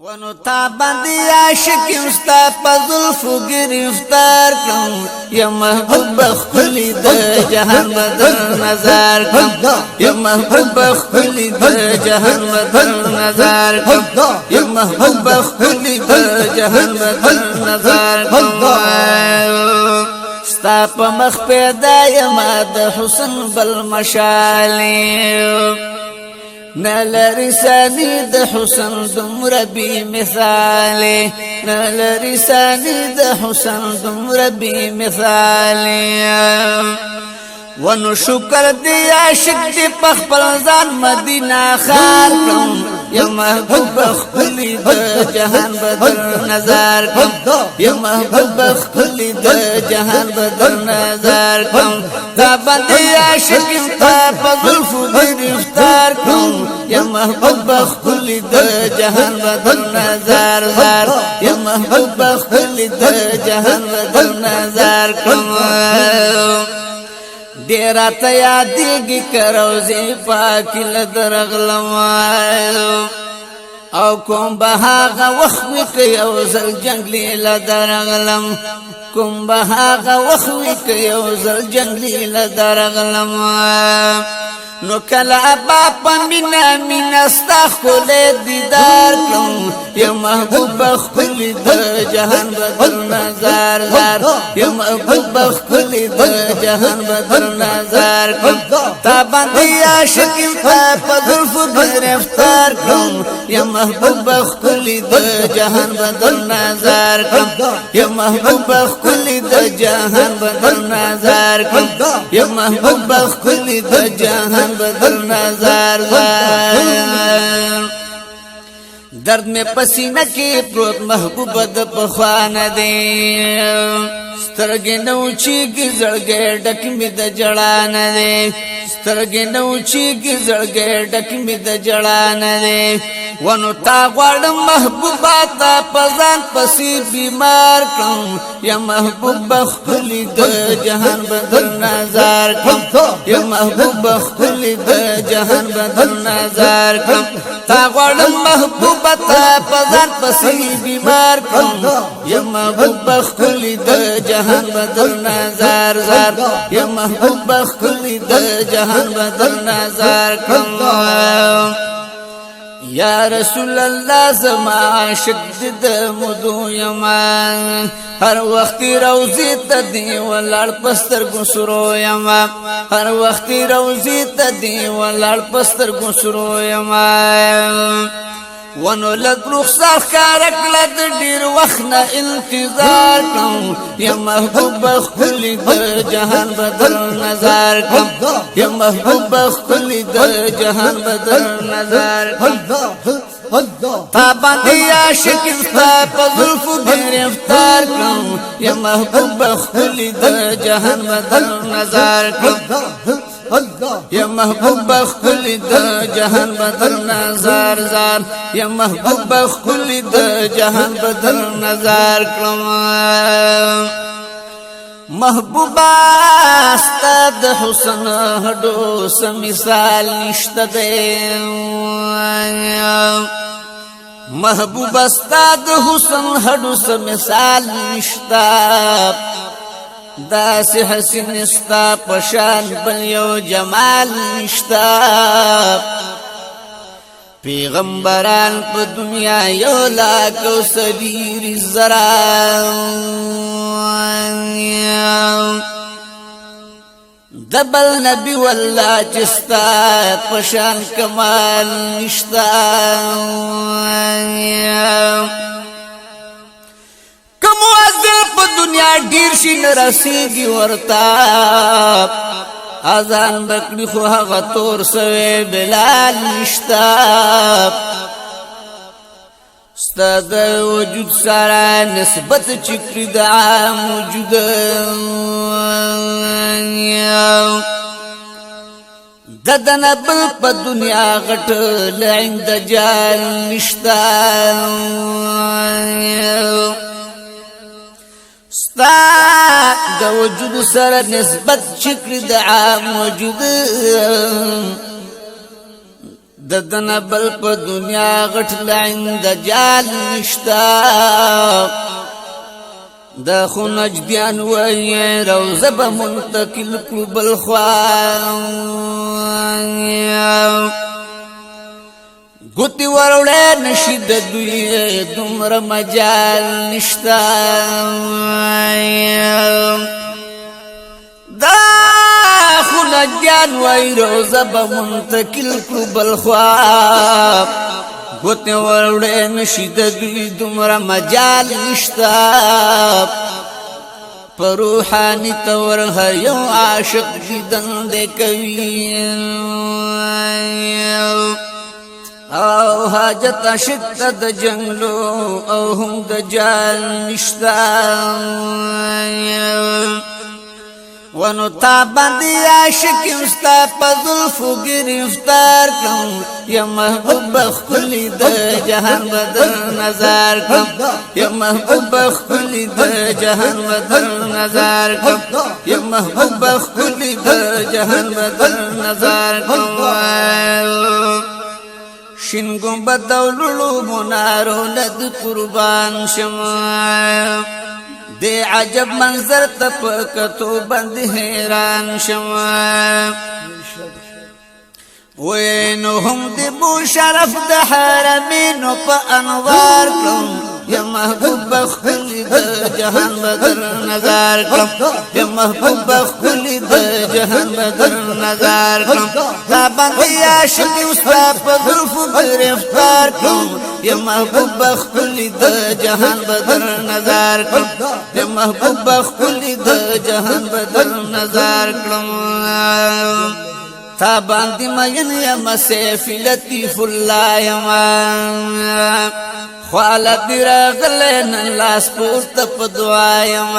ونو تا باندې عاشق استا پزلفو گرفتار کم یا محبوب خلی د جهان بدر نظر کم یا محبوب خلی د جهان بدر نظر کم یا محبوب خلی د جهان بدر نظر کم ستا په مخ پیدا یما د حسن بل مشالی نلری سانی د حسن دمر بی مثالی نلری سانی د حسن دمر بی مثالی ونو شکر دی عاشق دی پخپل ځان مدینہ خار کم یا محبوب خلی د جهان بدر نظر کم یا محبوب خلی د جهان بدر نظر کم تا باندې عاشق تا پزلفو گرفتار کم یا محبوب خلی د جهان بدر نظر زار یا محبوب خلی د جهان بدر نظر کم دیرا تا یادیگی کروزی پاکی لدرغلم او کوم بهاغه وخوی که یو زل جنگلی لدرغلم کوم بهاغه وخوی که یو زل جنگلی لدرغلم نو کلا باپا مینا مینا ستا خوله دیدار کم یا محبوب خلی د جهان بدر نظر زار یا محبوب خلی د جهان بدر نظر کم تا باندې عاشق تا پزلفو گرفتار کم یا محبوب خلی د جهان بدر نظر کم یا محبوب خلی د جهان بدر نظر کم یا محبوب خلی د جهان بدر نظر درد میں پسینہ کی پروت محبوب د پخوان دے سترګې نوچیږي زړګې ډک می د جړان دے سترګې نوچیږي زړګې ډک می د جړان دے ونو تا غواړم محبوبا تا پزان پسی بیمار کم یا محبوب خلی د جهان بدر نظر کم یا محبوب خلی د جهان بدر نظر کم تا غواړم محبوبا تا پزان پسی بیمار کم یا محبوب خلی د جهان بدر نظر زار یا محبوب خلی د جهان بدر نظر کم یا رسول الله زما عاشق د مدو یما هر وخت روزي ته دی ولړ پستر ګسرو یما هر وخت روزي ته دی ولړ پستر ګسرو یما ونو لګ رخصار کارک لد ډیر وخت نه انتظار کوم یا محبوب خلی د جهان بدر نظر کوم یا محبوب خلی د جهان بدر نظر کوم تا باندې عاشق تا پزلفو گرفتار کوم یا محبوب خلی د جهان بدر نظر کوم یا محبوب خلی د جهان بدر نظر زار یا محبوب خلی د جهان بدر نظر کړم محبوبا استاد حسن هډو سم مثال نشته دی محبوبا استاد حسن هډو سم مثال نشته داس حسین استا پشان بل یو جمال نشتا پیغمبران په دنیا یو لاکو سدیر زرا دبل نبی والله چستا پشان کمال نشتا دنیا ډیر شي نرسیږي ورتا اذان بکړي خو هغه تور سوي بلال نشتا ستاد وجود سره نسبت چکري د عام وجود ددن بل په دنیا غټ لعند جال نشتا ستا د وجود سره نسبت چکر د عام وجود ددن بل په دنیا غټ لعن دجال نشتا دا خو نجدیان وی روزه به منتقل کړو بل خوا ګوتې وروړی نشي د دوی دومره مجال نشتا دا خو نجدیان وی روزه به منتقل کړو بل خوا ګوتې وروړی نشي د دوی دومره مجال نشتا پر روحاني تور هر یو عاشق دیدن دې کوي او حاجت عاشق ته د جنګلو او هم د جال نشتا ونو تا باندې عاشق مستا په زلفو گرفتار کړم یا محبوب خلی د جهان بدر نظر کړم یا محبوب خلی د جهان بدر نظر کړم یا محبوب خلی د جهان بدر نظر کړم شین ګمبد دولو منارو لد قربان شمع دے عجب منظر تپکتو بند حیران شمع وینو هم دی بو شرف د حرمینو پا انوار کلم یا محبوب خلی د جهان بدر نظر کلم یا محبوب خلی د جهان بدر نظر کلم تا بندی عاشق استا پا ظلفو گرفتار کلم یا محبوب خلی د جهان بدر نظر کلم یا محبوب خلی د جهان بدر نظر کلم تا باندې مین یم سیف لطیف الله یم خالد راغلن لاس پورته په دعا یم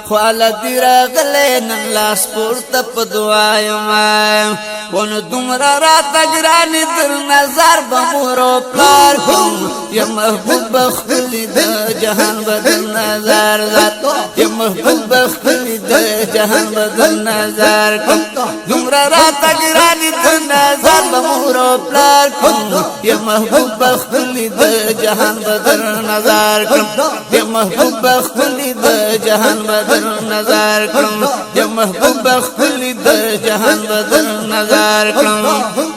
خالد راغلن لاس پورته په دعا یم ون دومره رات ګران در نظر بمورو پلار کوم یا محبوب خلی د جهان بدل نظر ذات یا محبوب خلی د جهان بدل نظر کوم دومره رات ګران در نظر بمورو پلار کوم یا محبوب خلی د جهان بدل نظر کوم یا محبوب خلی د جهان بدل نظر کوم یا محبوب خلی د جهان بدل نظر کوم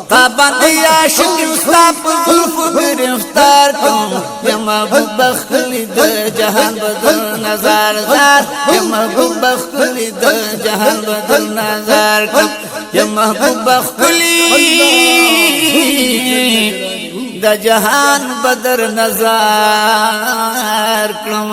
تا باندې عاشق استا په زلفو گرفتار کوم یا محبوب خلی د جهان بدل نظر ذات یا محبوب خلی د جهان بدل نظر کوم یا محبوب خلی د جهان بدر نظر کړم